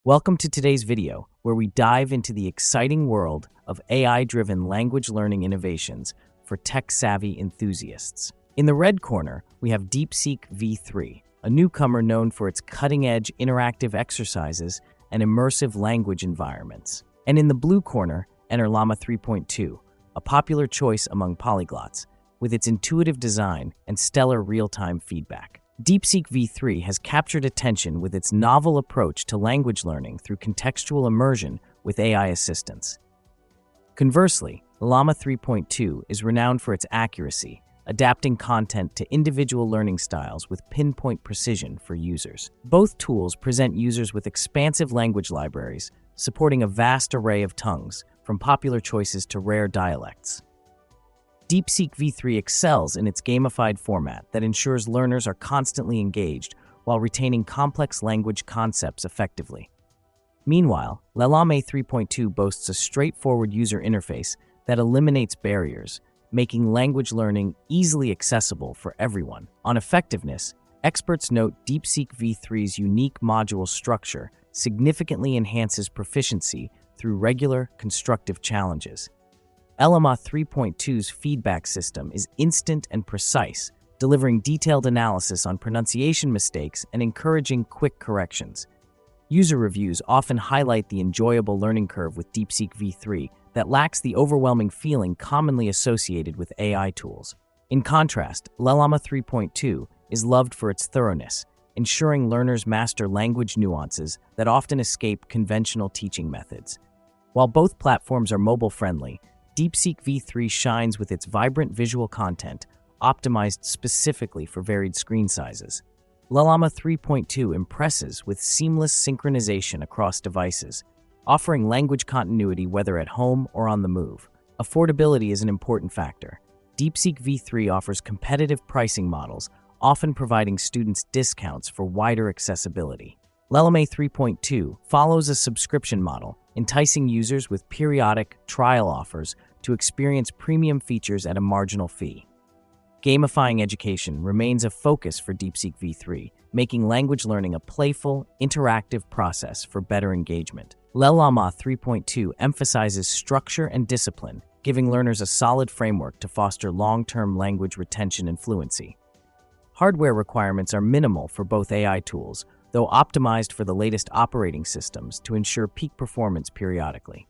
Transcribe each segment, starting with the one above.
Welcome to today's video, where we dive into the exciting world of AI-driven language learning innovations for tech-savvy enthusiasts. In the red corner, we have DeepSeek-V3, a newcomer known for its cutting-edge interactive exercises and immersive language environments. And in the blue corner, enter LLaMA 3.2, a popular choice among polyglots, with its intuitive design and stellar real-time feedback. DeepSeek-V3 has captured attention with its novel approach to language learning through contextual immersion with AI assistance. Conversely, LLaMA 3.2 is renowned for its accuracy, adapting content to individual learning styles with pinpoint precision for users. Both tools present users with expansive language libraries, supporting a vast array of tongues, from popular choices to rare dialects. DeepSeek-V3 excels in its gamified format that ensures learners are constantly engaged while retaining complex language concepts effectively. Meanwhile, LLaMA 3.2 boasts a straightforward user interface that eliminates barriers, making language learning easily accessible for everyone. On effectiveness, experts note DeepSeek-V3's unique module structure significantly enhances proficiency through regular, constructive challenges. LLaMA 3.2's feedback system is instant and precise, delivering detailed analysis on pronunciation mistakes and encouraging quick corrections. User reviews often highlight the enjoyable learning curve with DeepSeek-V3 that lacks the overwhelming feeling commonly associated with AI tools. In contrast, LLaMA 3.2 is loved for its thoroughness, ensuring learners master language nuances that often escape conventional teaching methods. While both platforms are mobile-friendly, DeepSeek-V3 shines with its vibrant visual content, optimized specifically for varied screen sizes. LLaMA 3.2 impresses with seamless synchronization across devices, offering language continuity whether at home or on the move. Affordability is an important factor. DeepSeek-V3 offers competitive pricing models, often providing students discounts for wider accessibility. LLaMA 3.2 follows a subscription model, enticing users with periodic trial offers to experience premium features at a marginal fee. Gamifying education remains a focus for DeepSeek-V3, making language learning a playful, interactive process for better engagement. LLaMA 3.2 emphasizes structure and discipline, giving learners a solid framework to foster long-term language retention and fluency. Hardware requirements are minimal for both AI tools, though optimized for the latest operating systems to ensure peak performance periodically.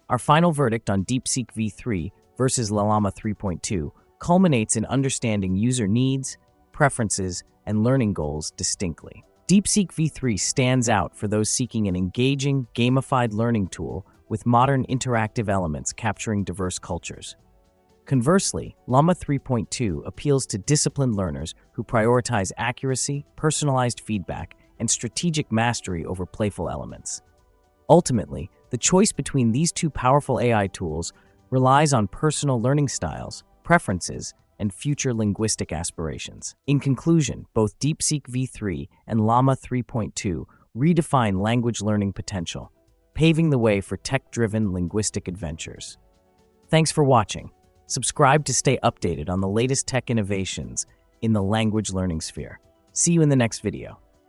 Our final verdict on DeepSeek-V3 versus LLaMA 3.2 culminates in understanding user needs, preferences, and learning goals distinctly. DeepSeek-V3 stands out for those seeking an engaging, gamified learning tool with modern interactive elements capturing diverse cultures. Conversely, LLaMA 3.2 appeals to disciplined learners who prioritize accuracy, personalized feedback, and strategic mastery over playful elements. Ultimately, the choice between these two powerful AI tools relies on personal learning styles, preferences, and future linguistic aspirations. In conclusion, both DeepSeek-V3 and LLaMA 3.2 redefine language learning potential, paving the way for tech-driven linguistic adventures. Thanks for watching. Subscribe to stay updated on the latest tech innovations in the language learning sphere. See you in the next video.